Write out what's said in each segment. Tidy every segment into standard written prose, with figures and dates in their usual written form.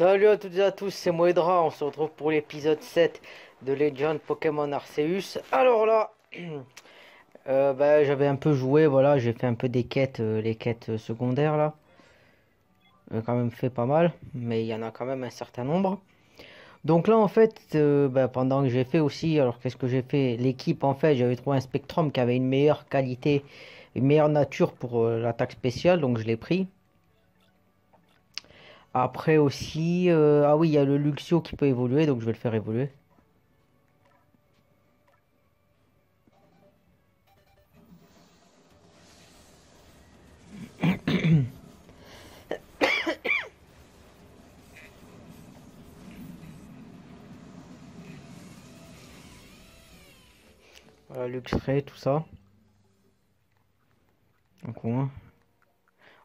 Salut à toutes et à tous, c'est Moedra, on se retrouve pour l'épisode 7 de Legend Pokémon Arceus. Alors là, j'avais un peu joué, voilà, j'ai fait un peu des quêtes, les quêtes secondaires là. J'ai quand même fait pas mal, mais il y en a quand même un certain nombre. Donc là en fait, pendant que j'ai fait aussi, alors qu'est-ce que j'ai fait? L'équipe en fait, j'avais trouvé un Spectrum qui avait une meilleure qualité, une meilleure nature pour l'attaque spéciale, donc je l'ai pris. Après aussi, ah oui, il y a le Luxio qui peut évoluer, donc je vais le faire évoluer. Voilà, Luxray, tout ça. Donc, ouais.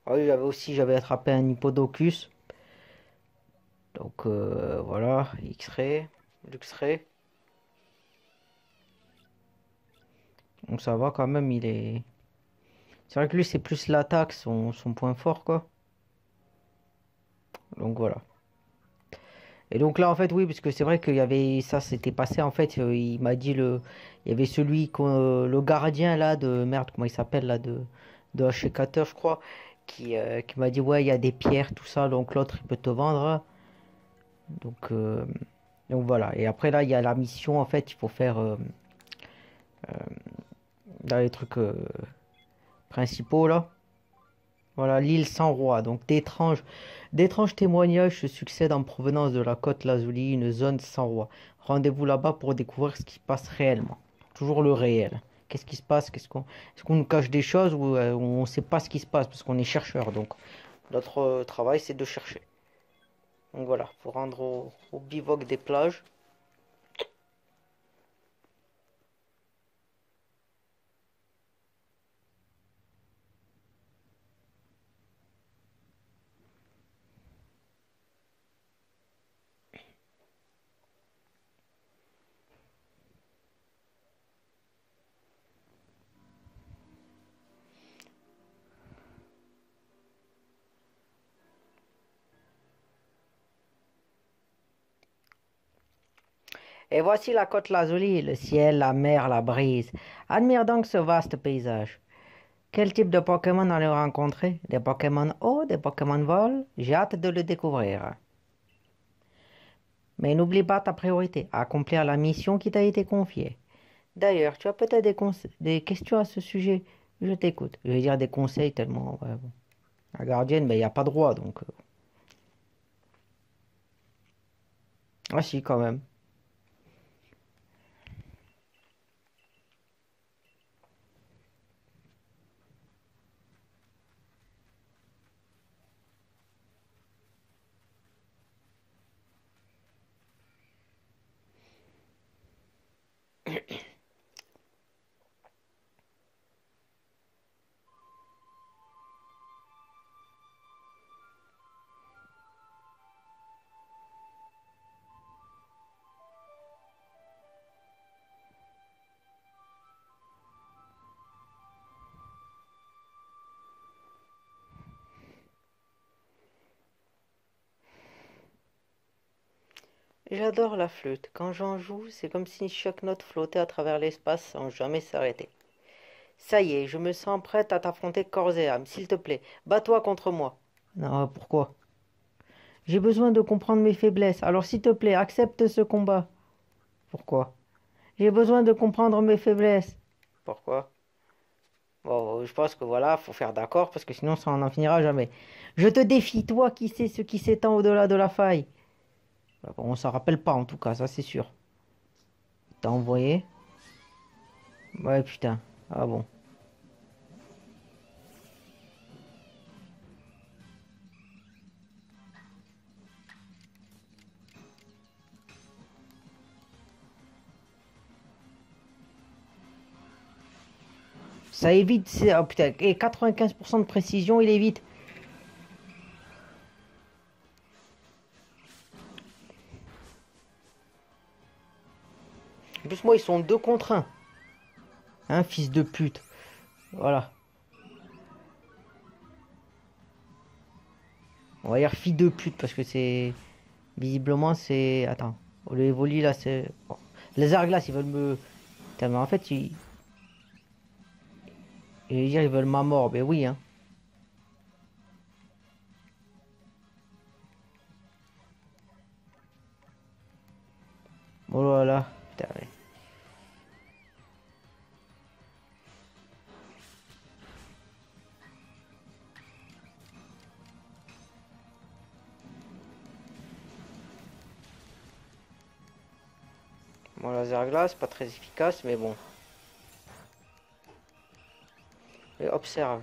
Ah oui, j'avais attrapé un Hippodocus. Donc voilà, X-Ray, Luxray. Donc ça va quand même, il est. C'est vrai que lui c'est plus l'attaque, son point fort quoi. Donc voilà. Et donc là en fait oui, parce que c'est vrai qu'il y avait ça s'était passé en fait, il m'a dit il y avait le gardien là de merde, comment il s'appelle là de H4 je crois, qui m'a dit ouais il y a des pierres tout ça, donc l'autre il peut te vendre. Donc, euh, donc voilà. Et après là, il y a la mission en fait. Il faut faire dans les trucs principaux là. Voilà, l'île sans roi. Donc d'étranges témoignages se succèdent en provenance de la côte Lazuli, une zone sans roi. Rendez-vous là-bas pour découvrir ce qui se passe réellement. Toujours le réel. Qu'est-ce qui se passe? Est-ce qu'on nous cache des choses ou on ne sait pas ce qui se passe parce qu'on est chercheur. Donc notre travail c'est de chercher. Donc voilà, faut rendre au bivouac des plages. Et voici la côte Lazuli, le ciel, la mer, la brise. Admire donc ce vaste paysage. Quel type de Pokémon allons-nous rencontrer? Des Pokémon eau, des Pokémon vol? J'ai hâte de le découvrir. Mais n'oublie pas ta priorité, accomplir la mission qui t'a été confiée. D'ailleurs, tu as peut-être des questions à ce sujet. Je t'écoute. Je vais dire des conseils tellement. Ouais, bon. La gardienne, mais il n'y a pas de droit donc. Ah si, quand même. J'adore la flûte. Quand j'en joue, c'est comme si chaque note flottait à travers l'espace sans jamais s'arrêter. Ça y est, je me sens prête à t'affronter corps et âme. S'il te plaît, bats-toi contre moi. Non, pourquoi? J'ai besoin de comprendre mes faiblesses. Alors s'il te plaît, accepte ce combat. Pourquoi? J'ai besoin de comprendre mes faiblesses. Pourquoi? Bon, je pense que voilà, faut faire d'accord parce que sinon ça n'en finira jamais. Je te défie, toi qui sais ce qui s'étend au-delà de la faille. Bon, on s'en rappelle pas en tout cas, ça c'est sûr. T'as envoyé? Ouais, putain. Ah bon. Ça évite. Oh putain, et 95% de précision, il évite. En plus, moi, ils sont 2 contre 1. Hein, fils de pute. Voilà. On va dire fille de pute parce que c'est. Visiblement, c'est... Attends. Le Evoli, là, c'est... Bon. Les Arglas, ils veulent me... Putain, mais en fait, ils veulent ma mort. Ben oui, hein. Oh là là. Putain, ouais. Bon, laser glace, pas très efficace, mais bon. Et observe.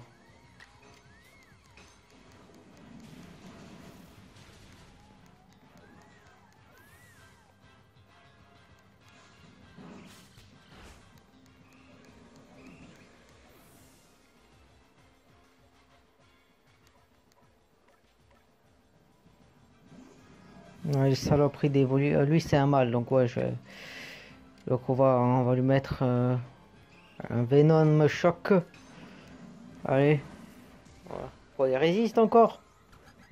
Ouais, les saloperies d'évoluer. Lui, c'est un mâle, donc ouais, je... Donc on va lui mettre un Venom Choc. Allez. Voilà. Oh, il résiste encore.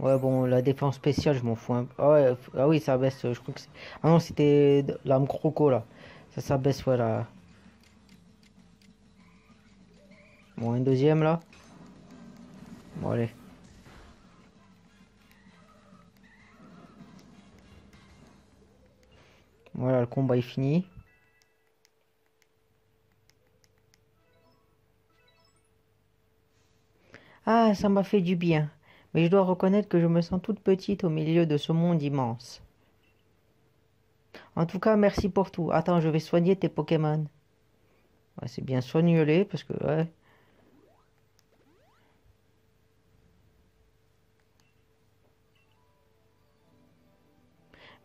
Ouais, bon, la défense spéciale, je m'en fous un peu. Ah, ouais, ah oui, ça baisse, je crois que c'est... Ah non, c'était l'âme croco, là. Ça baisse, ouais, là. Bon, un deuxième, là. Bon, allez. Voilà, le combat est fini. Ah, ça m'a fait du bien. Mais je dois reconnaître que je me sens toute petite au milieu de ce monde immense. En tout cas, merci pour tout. Attends, je vais soigner tes Pokémon. Ouais, c'est bien soignez-les, parce que, ouais.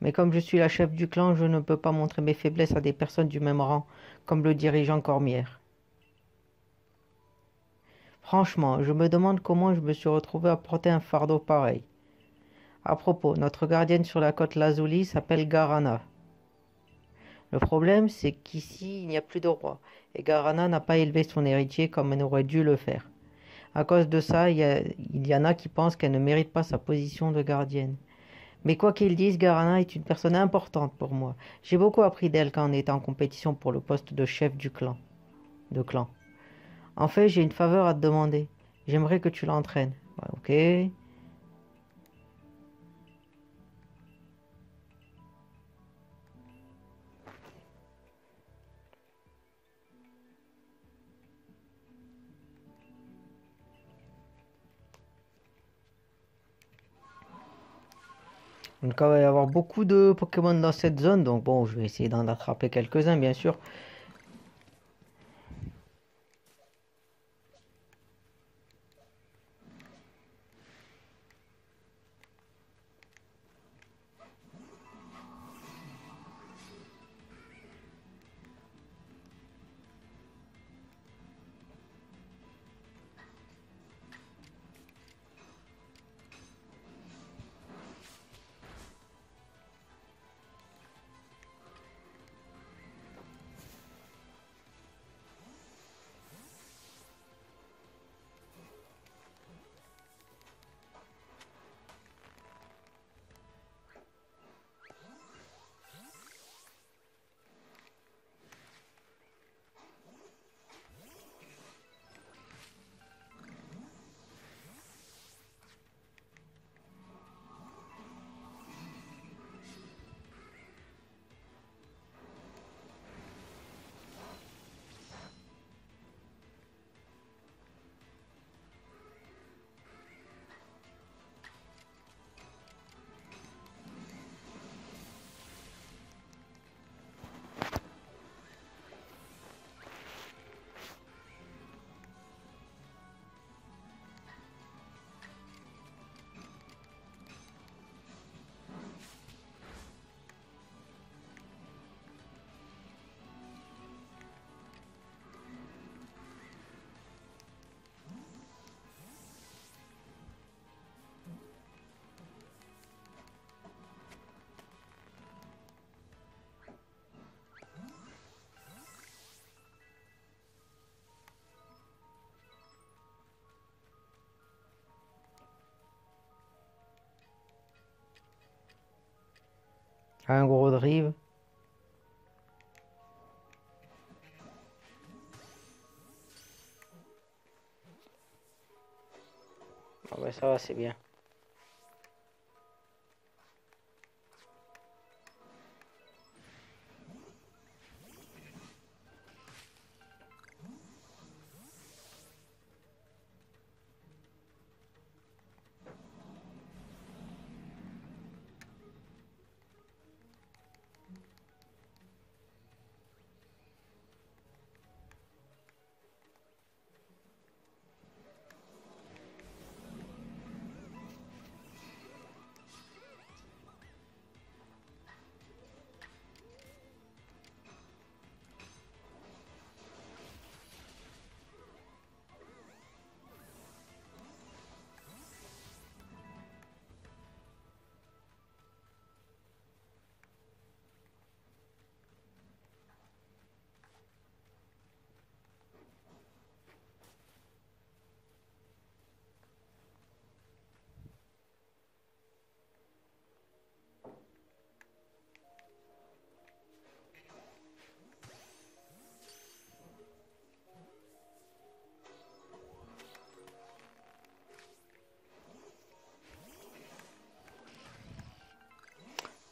Mais comme je suis la chef du clan, je ne peux pas montrer mes faiblesses à des personnes du même rang, comme le dirigeant Cormière. Franchement, je me demande comment je me suis retrouvé à porter un fardeau pareil. À propos, notre gardienne sur la côte Lazuli s'appelle Garana. Le problème, c'est qu'ici, il n'y a plus de roi, et Garana n'a pas élevé son héritier comme elle aurait dû le faire. À cause de ça, il y en a qui pensent qu'elle ne mérite pas sa position de gardienne. Mais quoi qu'ils disent, Garana est une personne importante pour moi. J'ai beaucoup appris d'elle quand on était en compétition pour le poste de chef du clan. De clan. En fait, j'ai une faveur à te demander. J'aimerais que tu l'entraînes. Ouais, ok. Donc, il va y avoir beaucoup de Pokémon dans cette zone. Donc, bon, je vais essayer d'en attraper quelques-uns, bien sûr. Un gros drive. Ah ouais, ça va, c'est bien.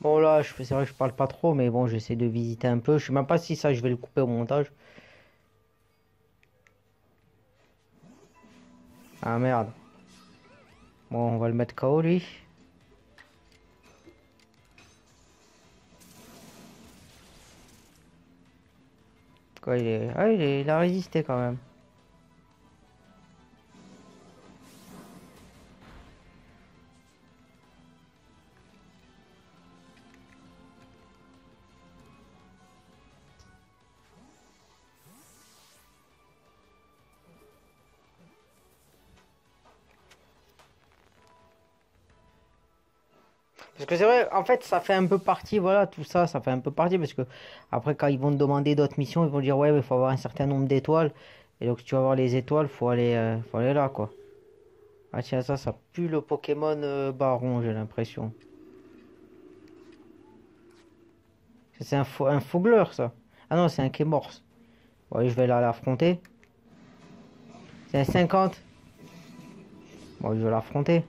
Bon là, c'est vrai que je parle pas trop, mais bon, j'essaie de visiter un peu. Je sais même pas si ça, je vais le couper au montage. Ah merde. Bon, on va le mettre KO lui. Quoi, il a résisté quand même. Parce que c'est vrai, en fait, ça fait un peu partie, voilà, tout ça, ça fait un peu partie, parce que après, quand ils vont te demander d'autres missions, ils vont dire, ouais, mais il faut avoir un certain nombre d'étoiles. Et donc, si tu veux avoir les étoiles, faut aller là, quoi. Ah tiens, ça pue le Pokémon Baron, j'ai l'impression. C'est un fougleur, ça. Ah non, c'est un Kémorse. Ouais, je vais là l'affronter. C'est un 50. Bon, je vais l'affronter.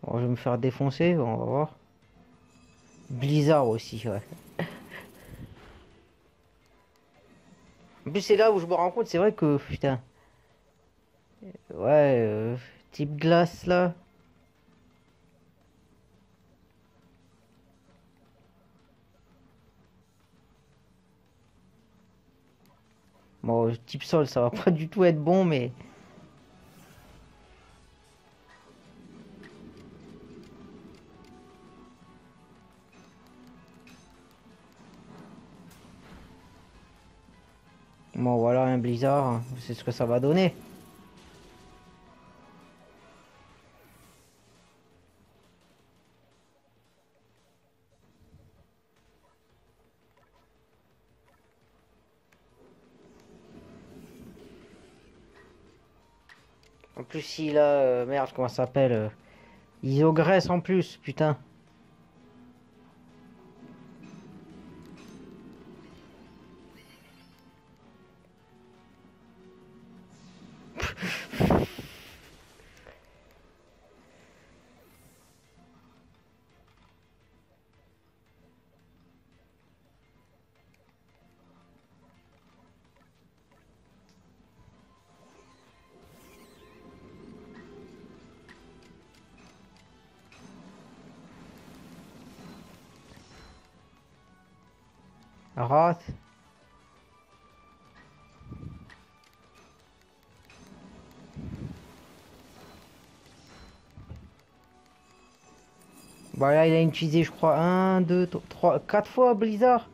Bon, je vais me faire défoncer, bon, on va voir. Blizzard aussi, ouais. En plus, c'est là où je me rends compte, c'est vrai que, putain, ouais, type glace, là. Bon, type sol, ça va pas du tout être bon, mais... Bon, voilà, un blizzard, hein, c'est ce que ça va donner. En plus, il a... merde, comment ça s'appelle Isogresse en plus, putain. Rate. Bah là, il a utilisé, je crois, un, 2, 3, 4 fois blizzard.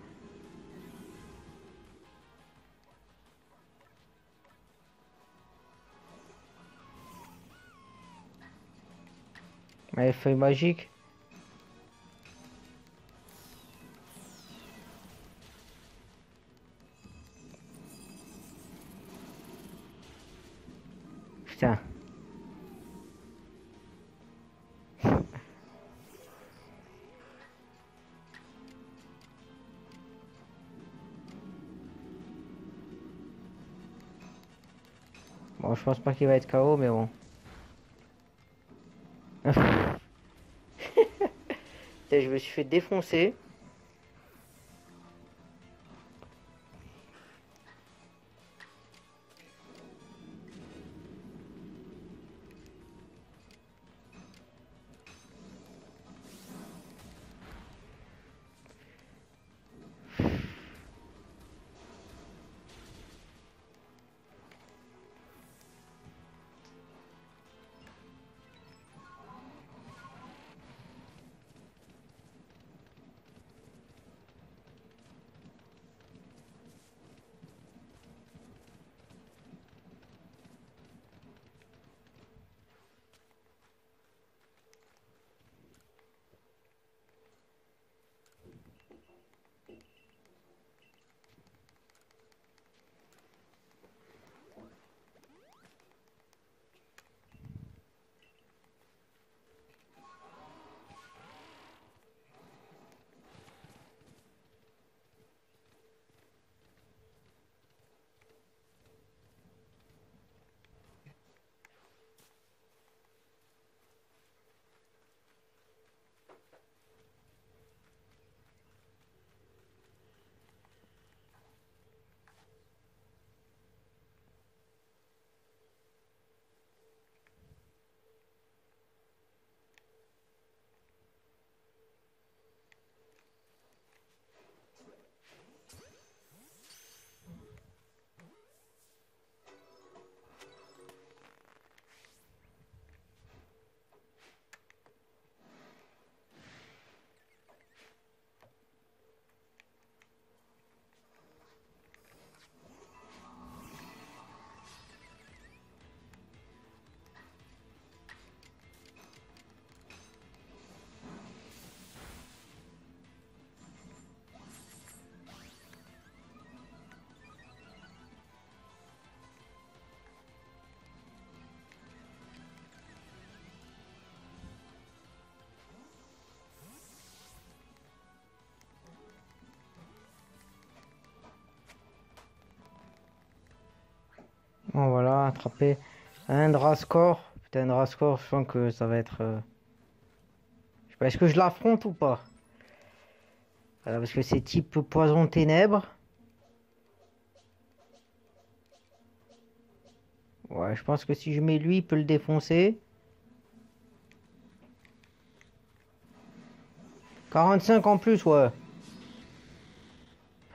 Ouais, feuille magique. Putain. Bon, je pense pas qu'il va être KO, mais bon. Putain, je me suis fait défoncer. Bon, voilà, attrapé un Drascore. Putain, un Drascore, je sens que ça va être... Je sais pas, est-ce que je l'affronte ou pas? Voilà, parce que c'est type poison ténèbres. Ouais, je pense que si je mets lui, il peut le défoncer. 45 en plus, ouais.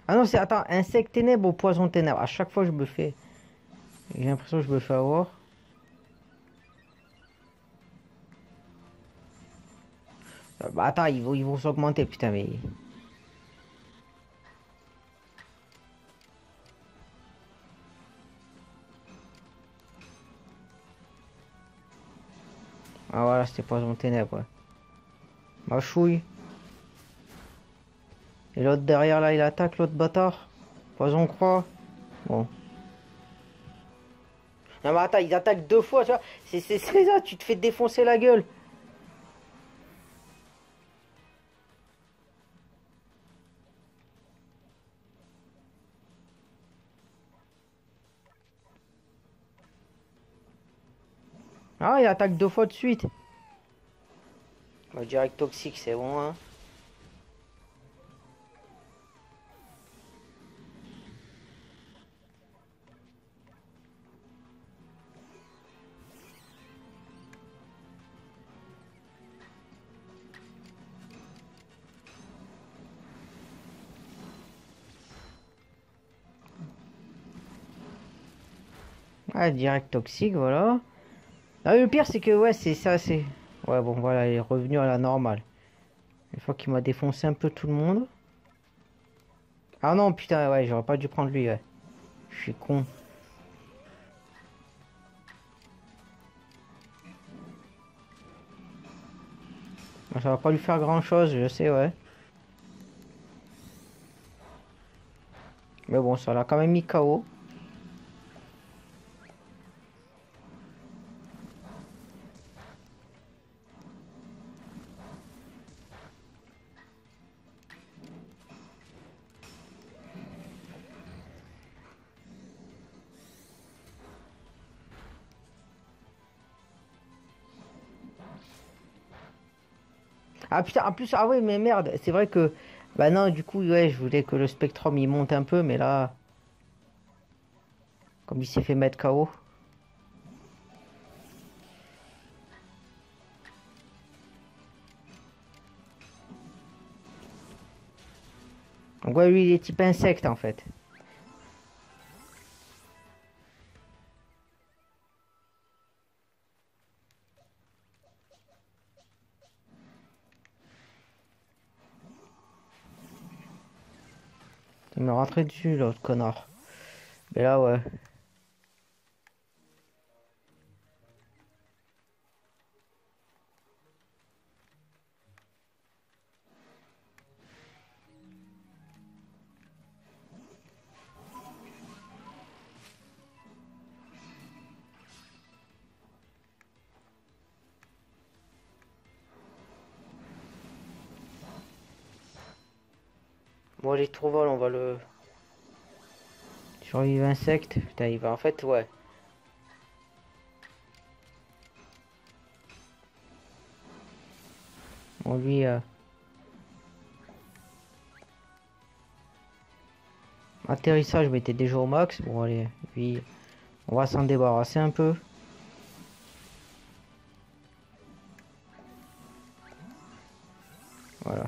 Ah non, c'est... Attends, insecte ténèbres ou poison ténèbres. À chaque fois, je me fais... J'ai l'impression que je me fais avoir. Bah attends, ils vont s'augmenter, putain, mais... Ah voilà, c'était poison ténèbres, ouais. Ma chouille. Et l'autre derrière, là, il attaque, l'autre bâtard. Poison croix. Bon. Non mais attends, ils attaquent deux fois, tu vois. C'est ça, tu te fais défoncer la gueule. Ah, il attaque deux fois de suite. Bah, direct toxique, c'est bon, hein. Ouais, direct toxique, voilà. Ah, le pire, c'est que, ouais, c'est ça, c'est... Ouais, bon, voilà, il est revenu à la normale. Une fois qu'il m'a défoncé un peu tout le monde. Ah non, putain, ouais, j'aurais pas dû prendre lui, ouais. Je suis con. Bon, ça va pas lui faire grand-chose, je sais, ouais. Mais bon, ça l'a quand même mis KO. Ah putain, en plus, ah oui, mais merde, c'est vrai que. Bah non, du coup, ouais, je voulais que le Spectrum il monte un peu, mais là, comme il s'est fait mettre KO. Donc, ouais, lui, il est type insecte en fait. Il me rentrait dessus, l'autre connard. Mais là, ouais. Bon, les tourvols, on va le. Survivre insecte. Putain, il va en fait, ouais. Bon, lui, atterrissage, je mettais déjà au max. Bon, allez, lui, on va s'en débarrasser un peu. Voilà.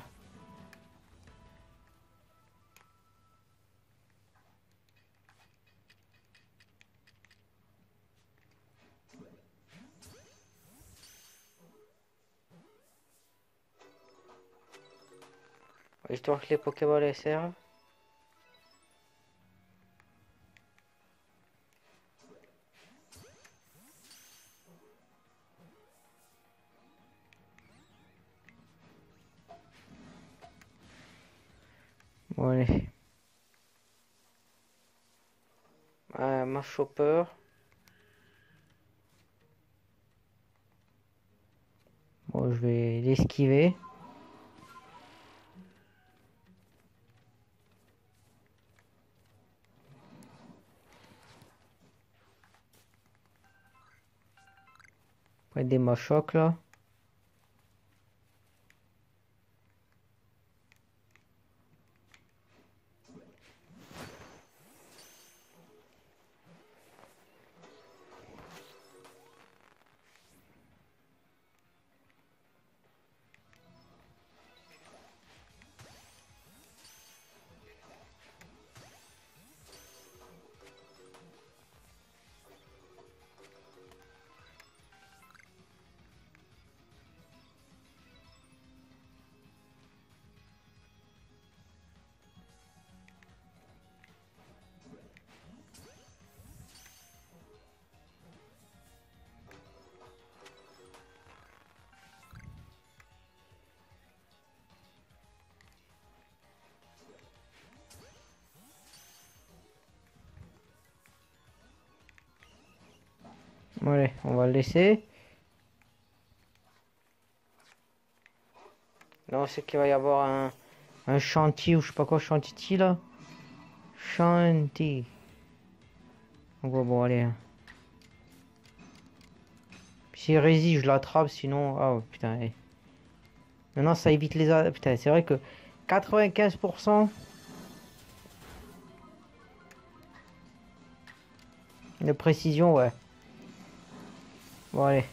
Histoire que les Pokéballs les servent. Bon, allez. Ma chopper. Bon, je vais l'esquiver. Après des machocs là. Bon, allez, on va le laisser. Là, on sait qu'il va y avoir un chantier ou je sais pas quoi, chantier là. Chantier. Donc, bon, allez. Si résiste, je l'attrape, sinon. Ah, oh, putain, eh. Maintenant, ça évite les. Putain, c'est vrai que 95% de précision, ouais. Bon, allez.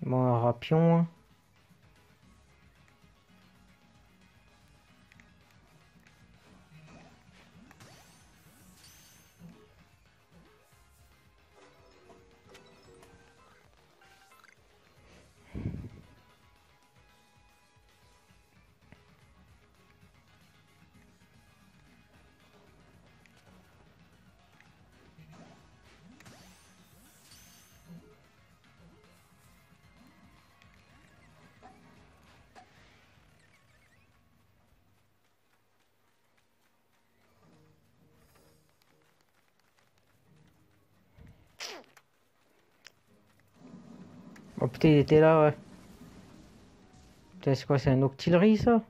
Bon, un rapion. Oh putain, il était là, ouais. Putain, c'est quoi, c'est un octillerie, ça?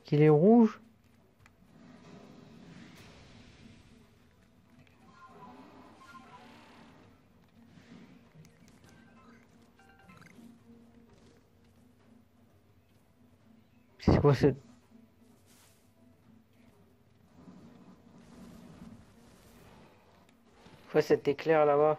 Qu'il est rouge? C'est quoi, cet éclair là-bas?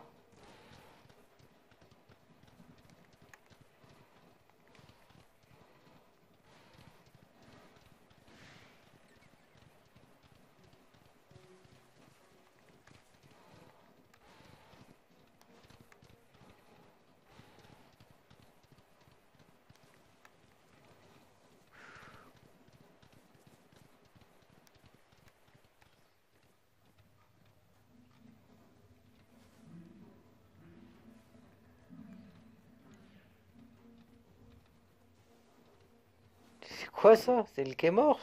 C'est quoi ça? C'est le quai mort?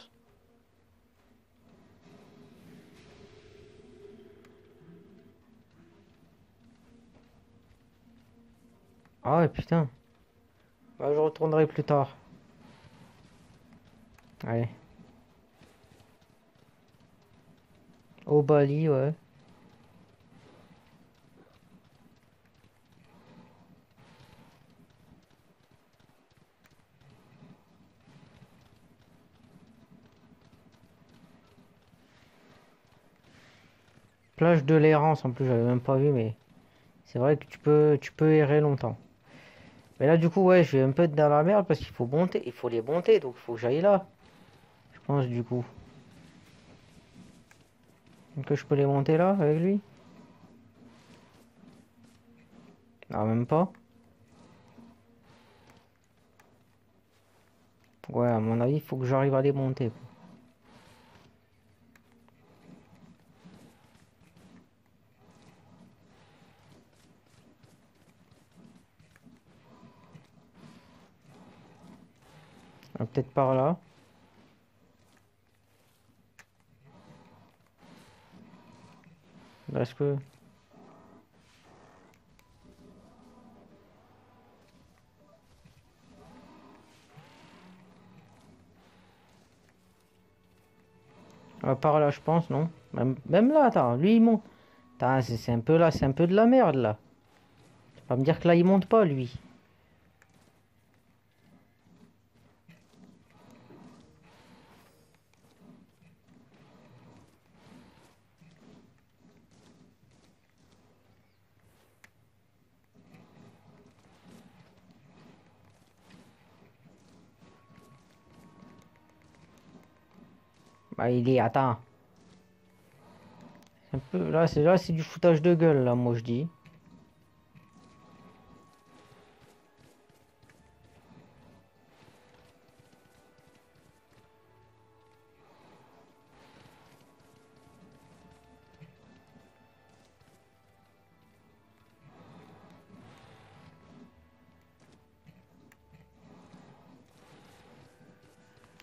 Ah ouais, putain. Bah, je retournerai plus tard. Allez. Au Bali, ouais. Plage de l'errance, en plus, j'avais même pas vu, mais c'est vrai que tu peux errer longtemps. Mais là, du coup, ouais, je vais un peu dans la merde parce qu'il faut monter, il faut les monter, donc il faut que j'aille là. Je pense, du coup. Que je peux les monter là, avec lui? Non, même pas. Ouais, à mon avis, il faut que j'arrive à les monter, quoi. Ah, peut-être par là. Parce que... par là, je pense, non? Même là, attends, lui, il monte. Attends, c'est un peu là, c'est un peu de la merde, là. Tu vas pas me dire que là, il monte pas, lui. Bah, il est... Attends. Un peu... Là, c'est du foutage de gueule, là, moi, je dis.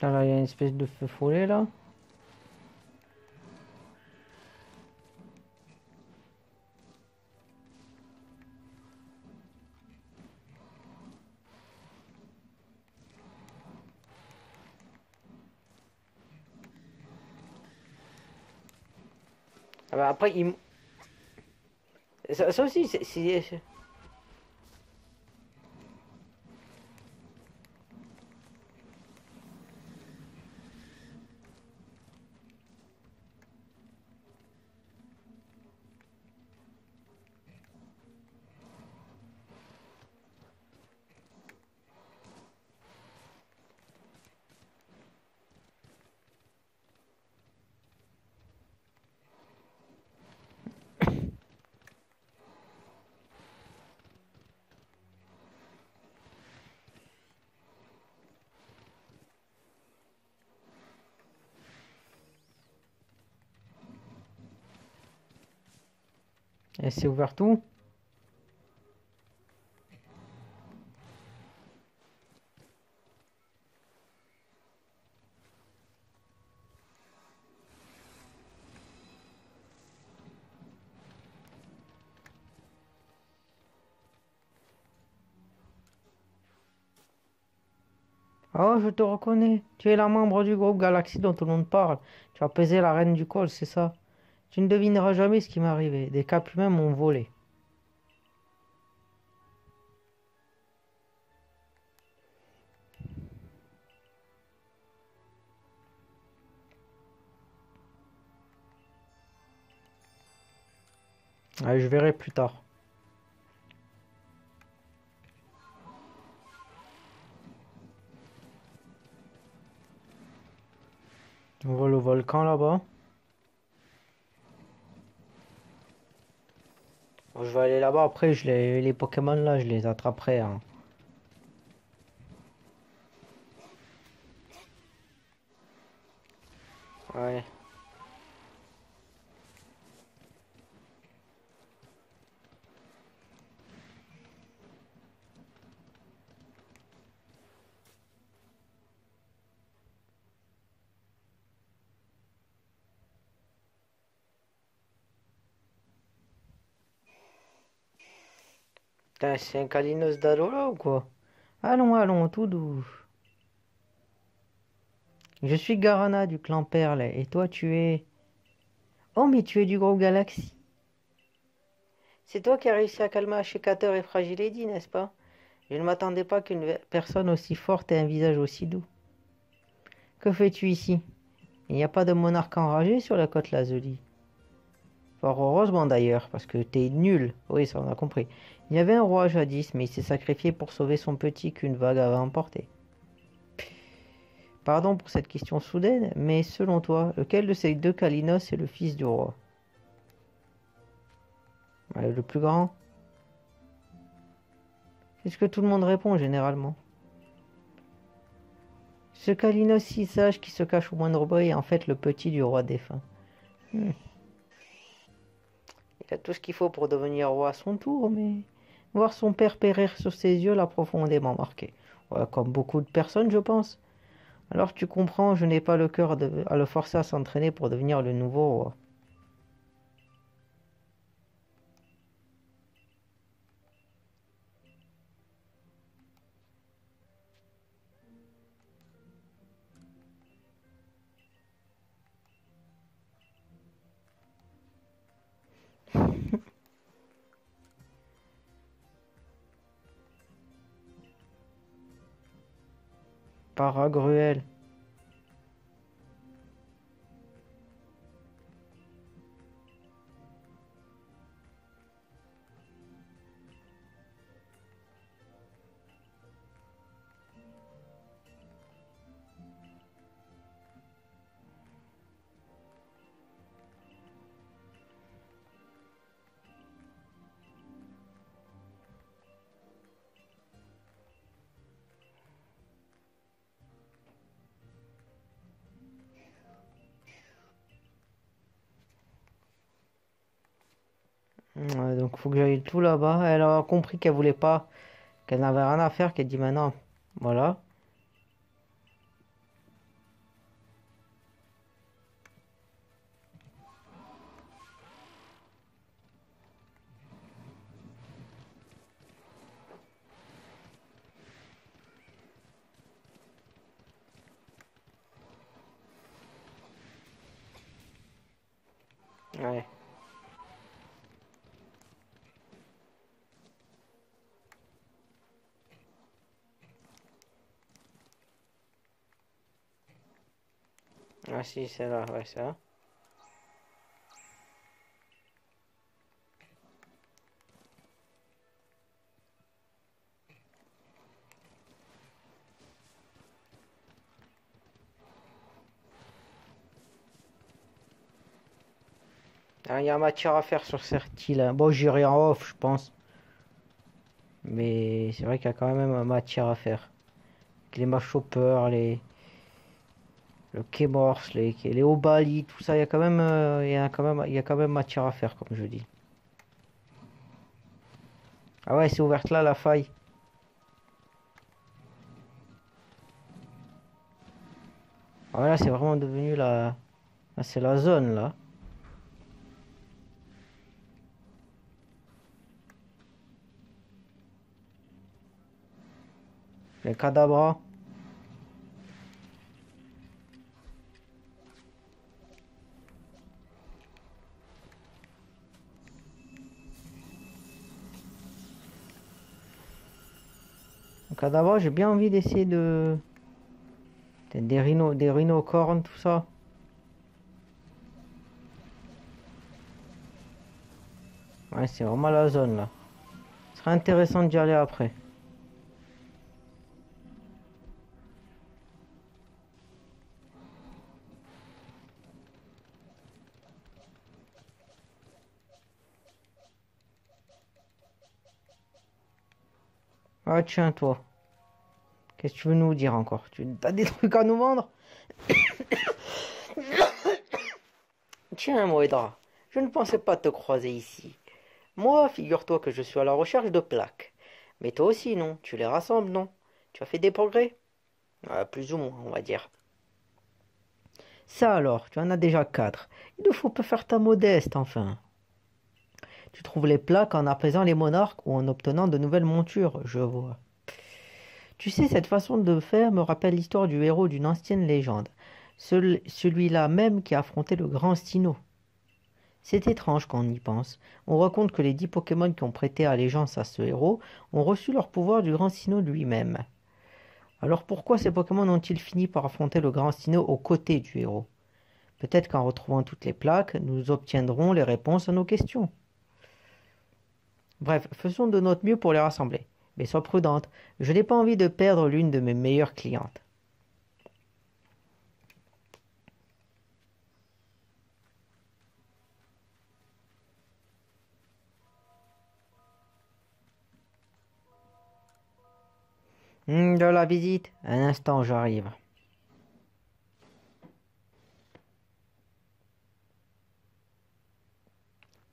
Là, il y a une espèce de feu follet, là. Ah bah, après, ça aussi, c'est ouvert tout. Oh, je te reconnais. Tu es la membre du groupe Galaxy dont tout le monde parle. Tu as pesé la reine du col, c'est ça? Tu ne devineras jamais ce qui m'est arrivé. Des capes humains m'ont volé. Ouais, je verrai plus tard. On voit le volcan là-bas. Bon, je vais aller là-bas. Après, les Pokémon là, je les attraperai, hein. Ouais. Putain, c'est un Kalinos d'Ado là ou quoi? Allons, allons, tout doux. Je suis Garana du clan Perle. Et toi, tu es... Oh, mais tu es du groupe Galaxy. C'est toi qui as réussi à calmer Ashikater et Fragile Lady, n'est-ce pas? Je ne m'attendais pas qu'une personne aussi forte ait un visage aussi doux. Que fais-tu ici? Il n'y a pas de monarque enragé sur la côte Lazuli. Fort heureusement d'ailleurs, parce que t'es nul. Oui, ça on a compris. Il y avait un roi jadis, mais il s'est sacrifié pour sauver son petit qu'une vague avait emporté. Pardon pour cette question soudaine, mais selon toi, lequel de ces deux Kalinos est le fils du roi? Le plus grand? C'est ce que tout le monde répond généralement. Ce Kalinos si sage qui se cache au moindre bruit est en fait le petit du roi défunt. Hmm. Il a tout ce qu'il faut pour devenir roi à son tour, mais voir son père périr sur ses yeux l'a profondément marqué. Ouais, comme beaucoup de personnes, je pense. Alors tu comprends, je n'ai pas le cœur à le forcer à s'entraîner pour devenir le nouveau roi. Paragruel. Ouais, donc faut que j'aille tout là-bas. Elle a compris qu'elle voulait pas, qu'elle n'avait rien à faire, qu'elle dit maintenant, voilà. Ouais. Ah si, c'est là, ouais, ça. Ah, il y a matière à faire sur cette île. Bon, j'irai en off, je pense. Mais c'est vrai qu'il y a quand même matière à faire. Les Machoppers, le Kémors, les Obali, tout ça, il y a quand même, il y a quand même, il y a quand même matière à faire, comme je dis. Ah ouais, c'est ouverte là, la faille. Ah ouais, là, c'est vraiment devenu la... Là, c'est la zone, là. Les Kadabra. cadavre, j'ai bien envie d'essayer de... Peut-être des rhinocornes, tout ça. Ouais, c'est vraiment la zone là. Ce serait intéressant d'y aller après. Ah tiens toi, qu'est-ce que tu veux nous dire encore? Tu as des trucs à nous vendre? Tiens Moedra, je ne pensais pas te croiser ici. Moi, figure-toi que je suis à la recherche de plaques. Mais toi aussi, non? Tu les rassembles, non? Tu as fait des progrès? Plus ou moins, on va dire. Ça alors, tu en as déjà 4. Il ne faut pas faire ta modeste, enfin. Tu trouves les plaques en apaisant les monarques ou en obtenant de nouvelles montures, je vois. Tu sais, cette façon de faire me rappelle l'histoire du héros d'une ancienne légende. Celui-là même qui a affronté le grand Stino. C'est étrange quand on y pense. On raconte que les 10 Pokémon qui ont prêté allégeance à ce héros ont reçu leur pouvoir du grand Stino lui-même. Alors pourquoi ces Pokémon ont-ils fini par affronter le grand Stino aux côtés du héros? Peut-être qu'en retrouvant toutes les plaques, nous obtiendrons les réponses à nos questions. Bref, faisons de notre mieux pour les rassembler. Mais sois prudente, je n'ai pas envie de perdre l'une de mes meilleures clientes. De la visite. Un instant, j'arrive.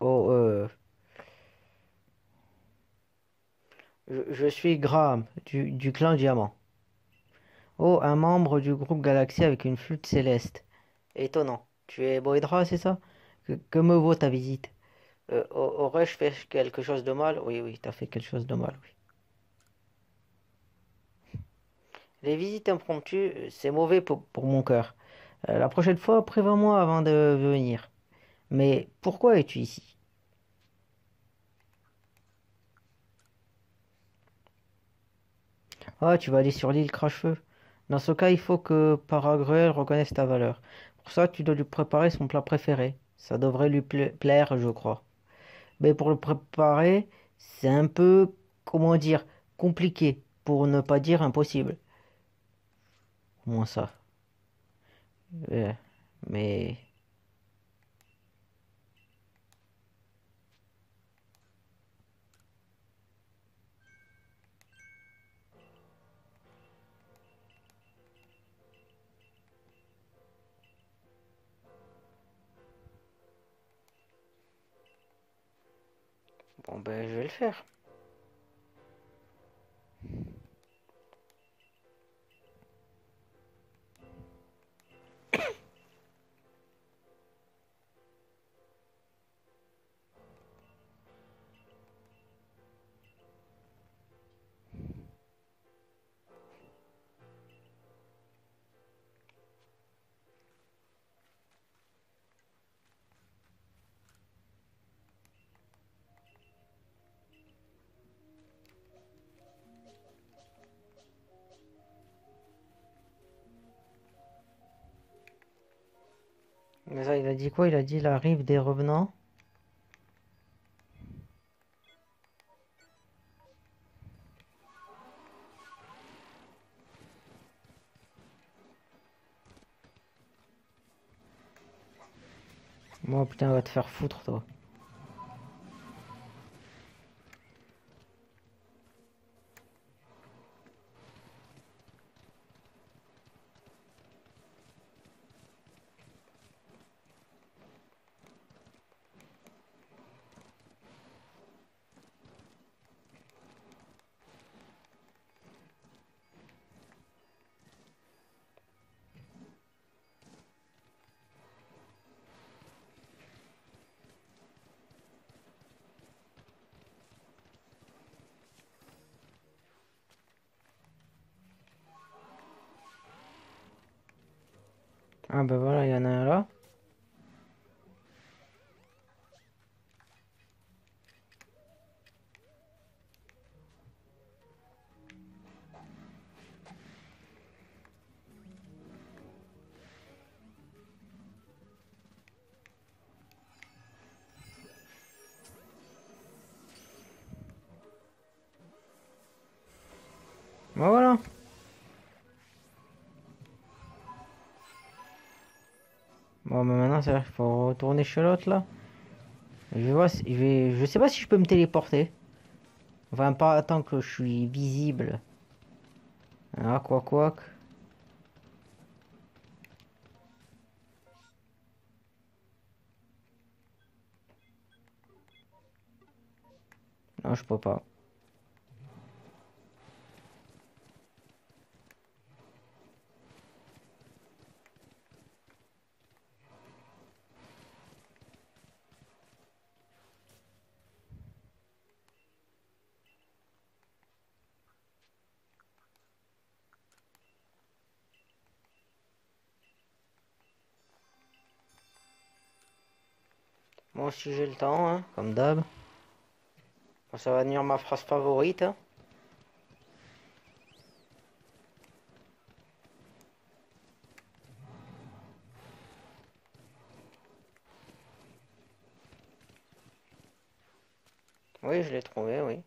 Oh, je suis Graham, du clan Diamant. Oh, un membre du groupe Galaxy avec une flûte céleste. Étonnant. Tu es Boedra, c'est ça? Que me vaut ta visite? Aurais-je fait quelque chose de mal? Oui, oui, t'as fait quelque chose de mal, oui. Les visites impromptues, c'est mauvais pour mon cœur. La prochaine fois, préviens-moi avant de venir. Mais pourquoi es-tu ici? Ah, tu vas aller sur l'île Crache-Feu. Dans ce cas, il faut que Paragruel reconnaisse ta valeur. Pour ça, tu dois lui préparer son plat préféré. Ça devrait lui plaire, je crois. Mais pour le préparer, c'est un peu, comment dire, compliqué, pour ne pas dire impossible. Comment ça? Euh, mais bon, ben, je vais le faire. Mais ça, il a dit quoi? Il a dit la rive des revenants. Moi, putain, va te faire foutre, toi. Ah, ben voilà, il y en a un là. Bah voilà. Bon, mais maintenant, c'est vrai qu'il faut retourner chez l'autre, là. Je vais voir je sais pas si je peux me téléporter. Enfin, pas tant que je suis visible. Ah, quoi. Non, je peux pas. Bon, si j'ai le temps, hein, comme d'hab. Bon, ça va devenir ma phrase favorite, hein. Oui, je l'ai trouvé, oui.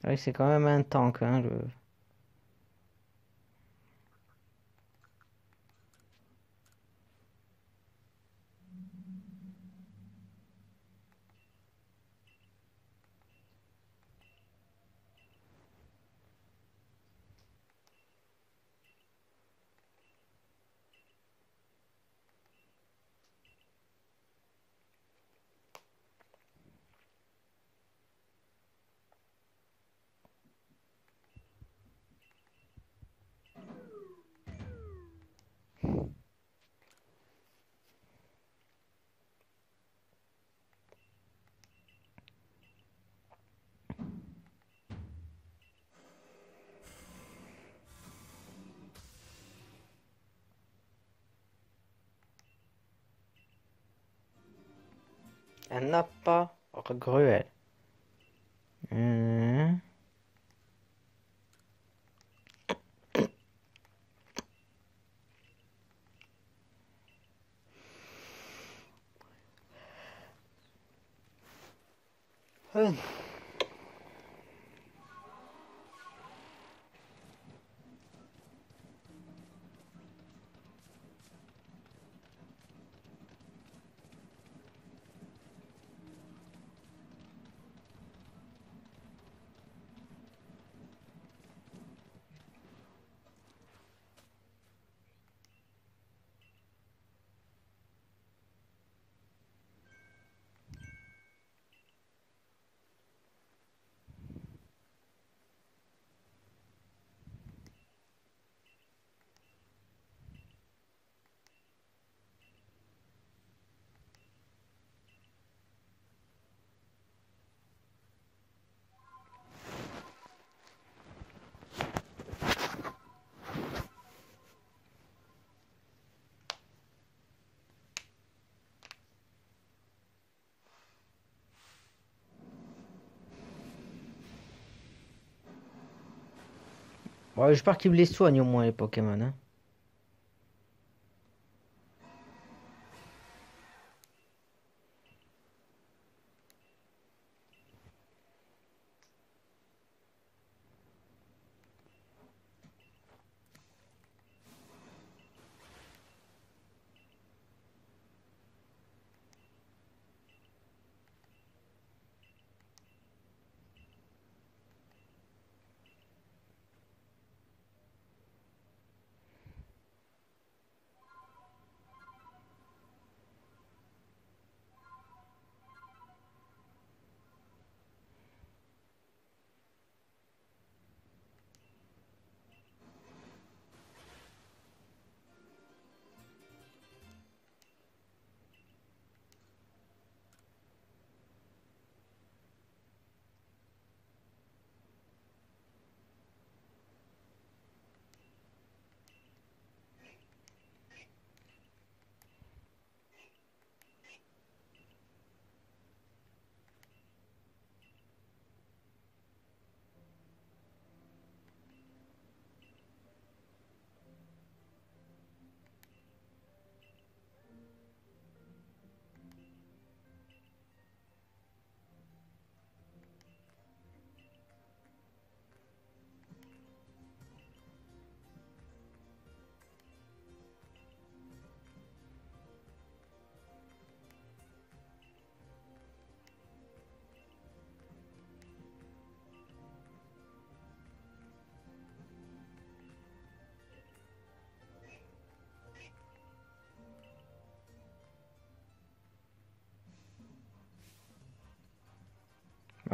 Oui, c'est quand même un tank, hein, le... Un appât gruel. Hum. Hum. Ouais, j'espère qu'ils me les soignent au moins, les Pokémon, hein.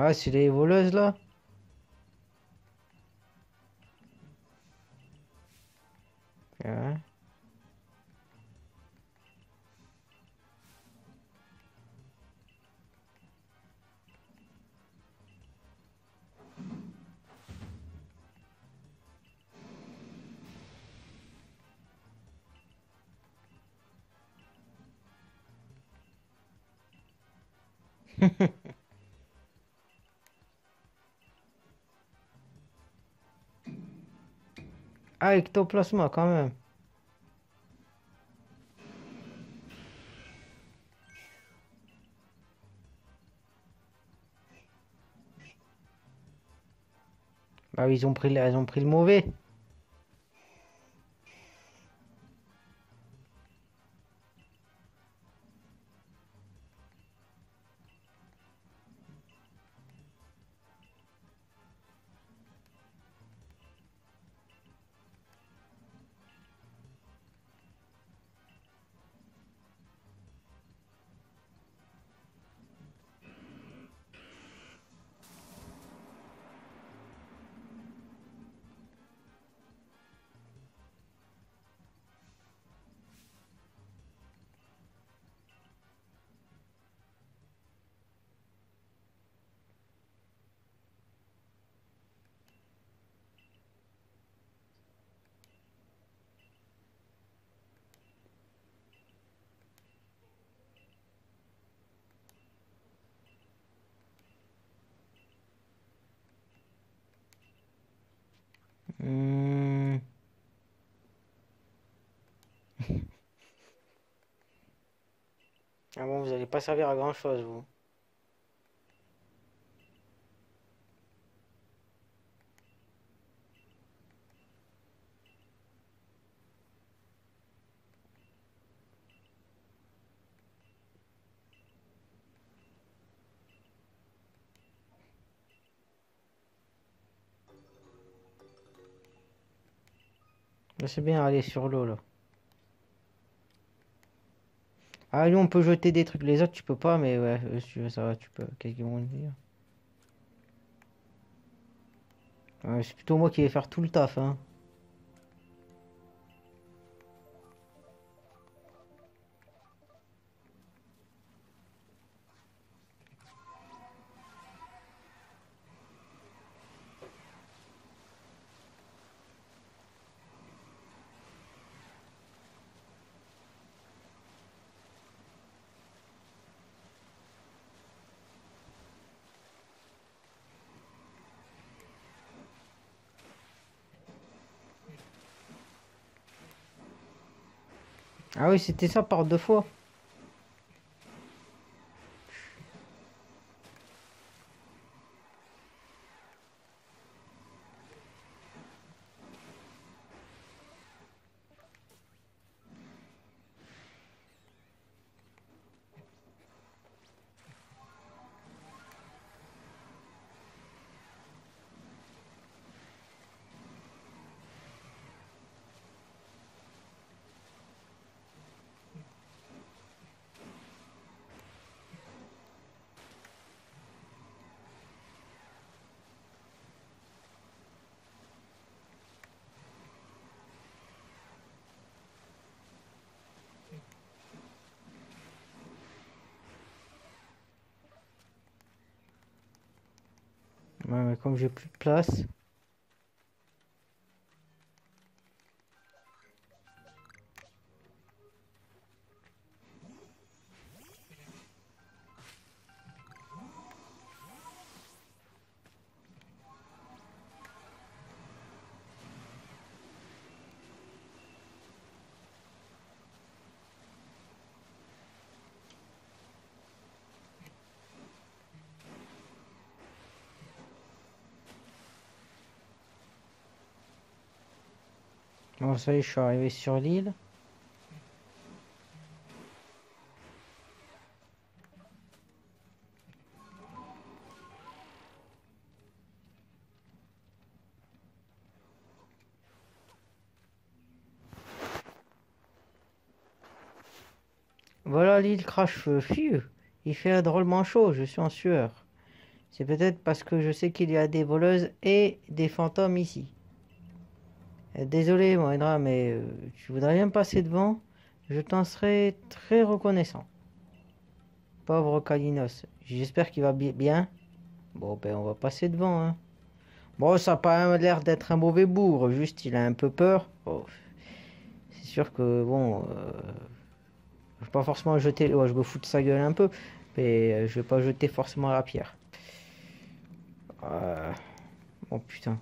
Ah, c'est les voleuses là? Ouais. Ah, ectoplasma quand même. Bah, elles ont pris le mauvais. Hmm. Ah bon, vous allez pas servir à grand chose, vous. Là, c'est bien aller sur l'eau là. Ah, nous on peut jeter des trucs. Les autres, tu peux pas, mais ouais, si tu veux, ça va, tu peux. Qu'est-ce qu'ils vont dire? Ouais, c'est plutôt moi qui vais faire tout le taf, hein. Ah oui, c'était ça par deux fois. Ouais, mais comme j'ai plus de place. Bon, ça y est, je suis arrivé sur l'île. Voilà l'île crache feu. Pfiou. Il fait drôlement chaud, je suis en sueur. C'est peut-être parce que je sais qu'il y a des voleuses et des fantômes ici. Désolé, Moindra, mais tu voudrais bien me passer devant? Je t'en serais très reconnaissant. Pauvre Kalinos. J'espère qu'il va bien. Bon, ben, on va passer devant, hein. Bon, ça n'a pas l'air d'être un mauvais bourg, juste il a un peu peur. Oh, c'est sûr que, bon, je vais pas forcément jeter... Ouais, je me fous de sa gueule un peu, mais je vais pas jeter forcément la pierre. Euh, Oh putain.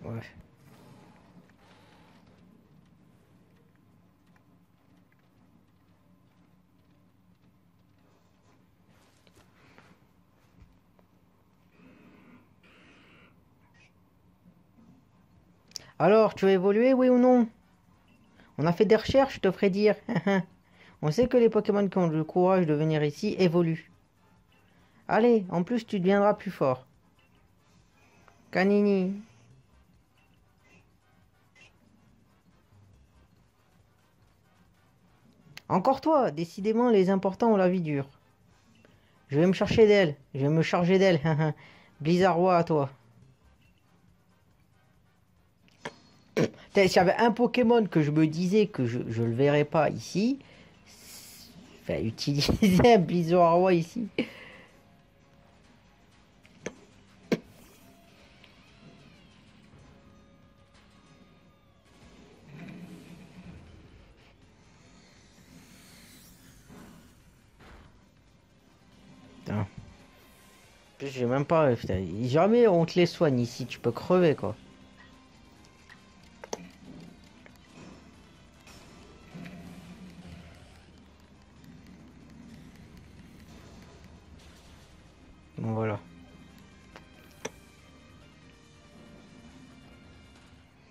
Ouais. Alors, tu as évolué, oui ou non? On a fait des recherches, je te ferai dire. On sait que les Pokémon qui ont le courage de venir ici évoluent. Allez, en plus tu deviendras plus fort. Canini. Encore toi, décidément les importants ont la vie dure. Je vais me chercher d'elle, je vais me charger d'elle. Blizzardroid à toi. S'il y avait un Pokémon que je me disais que je le verrais pas ici, enfin, utiliser un Blizzardroid ici. Putain. J'ai même pas. Putain, jamais on te les soigne ici, tu peux crever quoi. Bon voilà.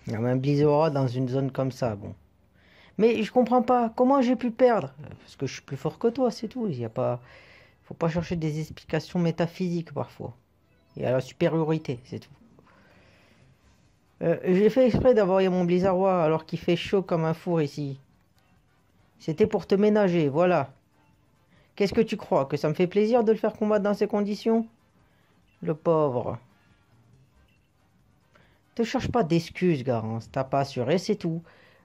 Il y a même Blizzard dans une zone comme ça, bon. Mais je comprends pas, comment j'ai pu perdre? Parce que je suis plus fort que toi, c'est tout. Il y a pas. Faut pas chercher des explications métaphysiques parfois. Il y a la supériorité, c'est tout. J'ai fait exprès d'envoyer mon Blizzardroid alors qu'il fait chaud comme un four ici. C'était pour te ménager, voilà. Qu'est-ce que tu crois? Que ça me fait plaisir de le faire combattre dans ces conditions? Le pauvre. Te cherche pas d'excuses, Garance. T'as pas assuré, c'est tout.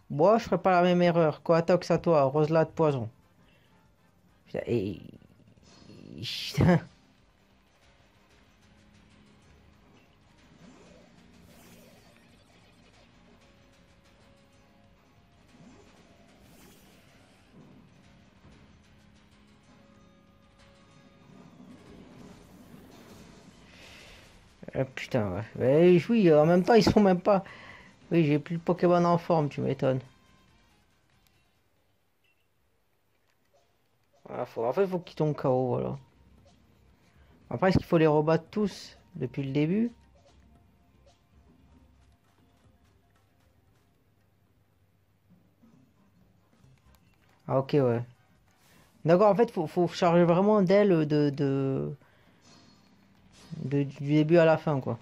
Moi, je ferai pas la même erreur. Coatox à toi, Roselat de poison. Et... putain, ouais. Oui, en même temps, ils sont même pas... Oui, j'ai plus le Pokémon en forme, tu m'étonnes. Voilà, en fait, faut qu'ils tombent KO, voilà. Après, est-ce qu'il faut les rebattre tous depuis le début? Ah, ok, ouais. D'accord, en fait, faut charger vraiment d'elle du début à la fin, quoi.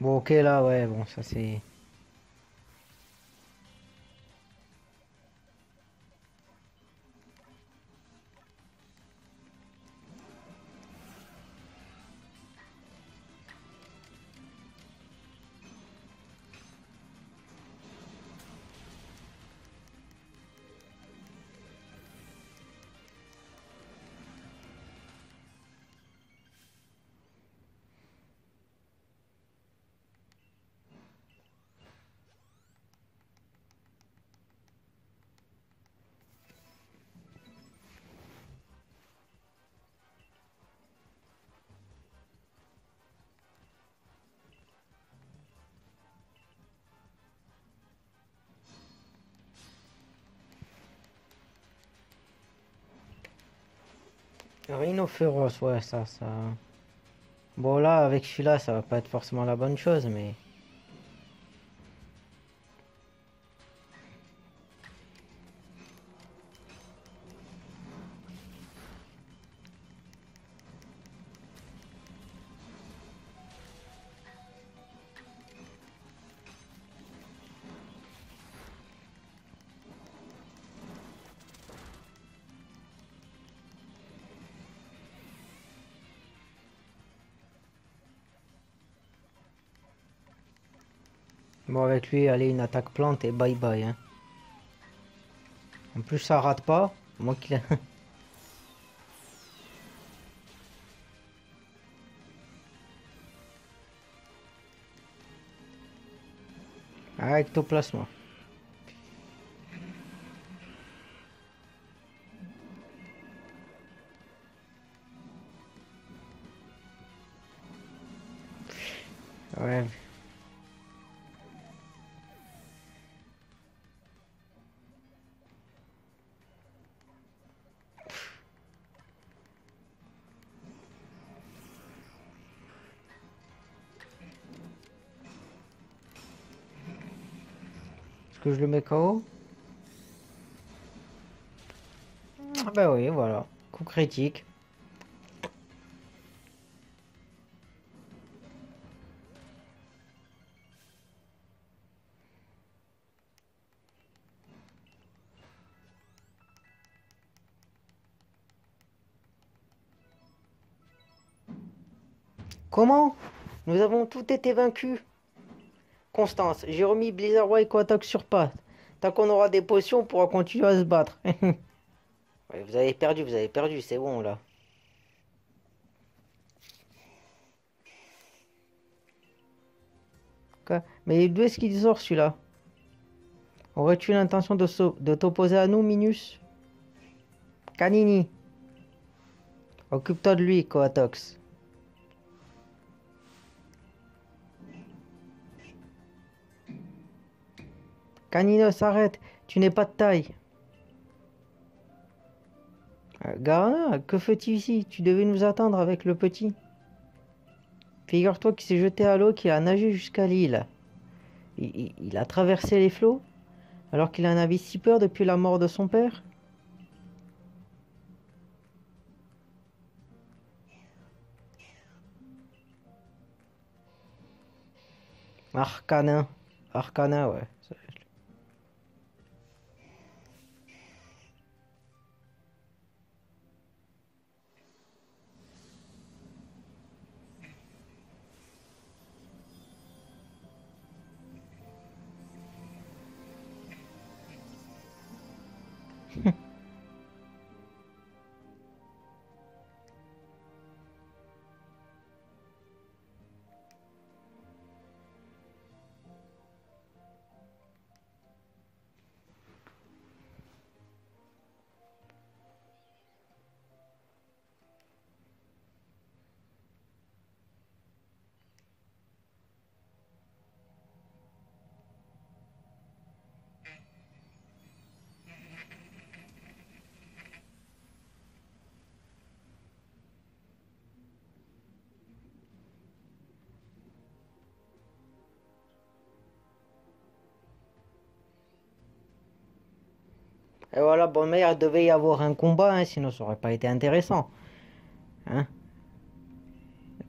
Bon, ok, là, ouais, bon, ça c'est... Rhino féroce, ouais, ça... Bon, là, avec celui-là, ça va pas être forcément la bonne chose, mais... Bon, avec lui, allez, une attaque plante et bye bye, hein. En plus, ça rate pas. Moi qui l'ai... Ah, ectoplasma. Ouais. Est-ce que je le mets KO? Ah bah oui, voilà. Coup critique. Comment? Nous avons tout été vaincus. Constance, j'ai remis Blizzard et Quatox sur pattes. Tant qu'on aura des potions, on pourra continuer à se battre. Ouais, vous avez perdu, c'est bon là. Quoi? Mais d'où est-ce qu'il sort celui-là? Aurais-tu l'intention de t'opposer à nous, Minus? Canini, occupe-toi de lui, Coatox. Caninos, arrête, tu n'es pas de taille. Garana, que fais-tu ici? Tu devais nous attendre avec le petit. Figure-toi qu'il s'est jeté à l'eau, qu'il a nagé jusqu'à l'île. Il a traversé les flots, alors qu'il en avait si peur depuis la mort de son père. Arcana. Arcana, ouais. Et voilà, bon, mais il devait y avoir un combat, hein, sinon ça aurait pas été intéressant. Hein?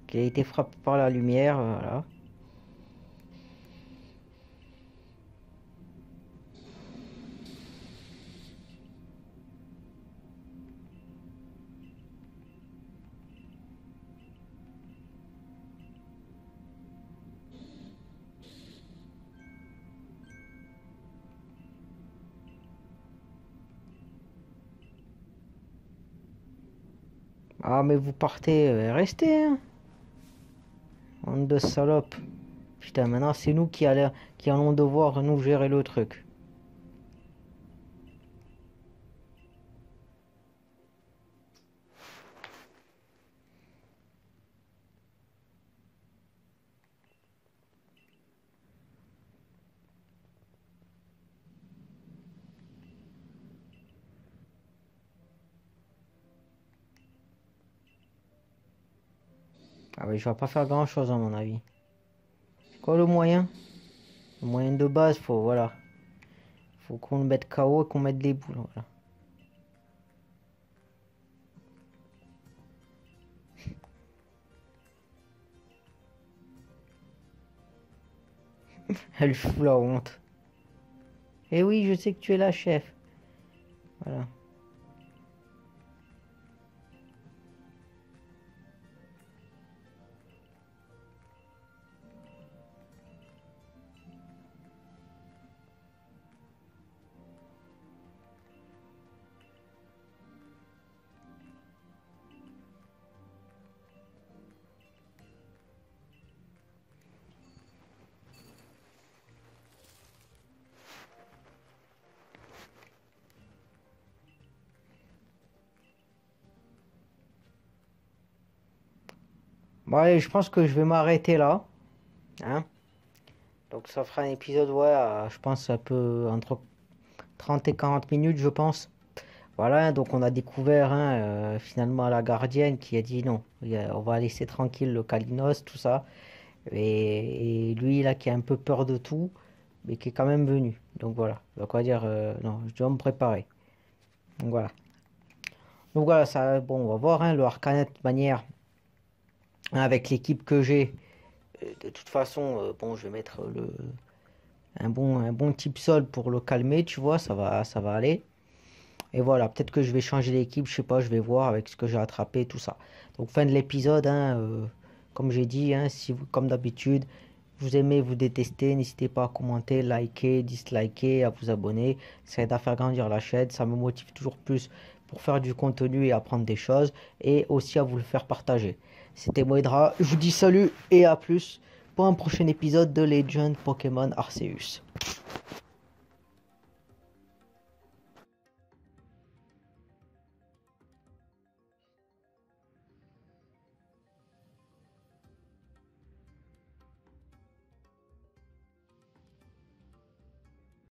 Qui a été frappé par la lumière, voilà. Ah, mais vous partez, restez, hein. Bande de salopes. Putain, maintenant c'est nous qui allons devoir nous gérer le truc. Ah, mais je vais pas faire grand chose à mon avis. C'est quoi le moyen? Le moyen de base, voilà. Faut qu'on le mette KO et qu'on mette des boules, voilà. Elle fout la honte. Eh oui, je sais que tu es la chef. Voilà. Bon, allez, je pense que je vais m'arrêter là. Hein? Donc ça fera un épisode, ouais, je pense un peu entre 30 et 40 minutes, je pense. Voilà, donc on a découvert hein, finalement la gardienne qui a dit non, on va laisser tranquille le Kalinos, tout ça. Et lui, là, qui a un peu peur de tout, mais qui est quand même venu. Donc voilà, donc on va dire, non, je dois me préparer. Donc voilà. Donc voilà, ça, bon, on va voir hein, le Arcanet de toute manière, hein, avec l'équipe que j'ai. De toute façon, bon, je vais mettre un bon type sol pour le calmer, tu vois, ça va aller. Et voilà, peut-être que je vais changer d'équipe, je sais pas, je vais voir avec ce que j'ai attrapé, tout ça. Donc fin de l'épisode, hein, comme j'ai dit, hein, si vous, comme d'habitude, vous aimez, vous détestez, n'hésitez pas à commenter, liker, disliker, à vous abonner. Ça aide à faire grandir la chaîne, ça me motive toujours plus pour faire du contenu et apprendre des choses, et aussi à vous le faire partager. C'était Moedra, je vous dis salut et à plus pour un prochain épisode de Legend Pokémon Arceus.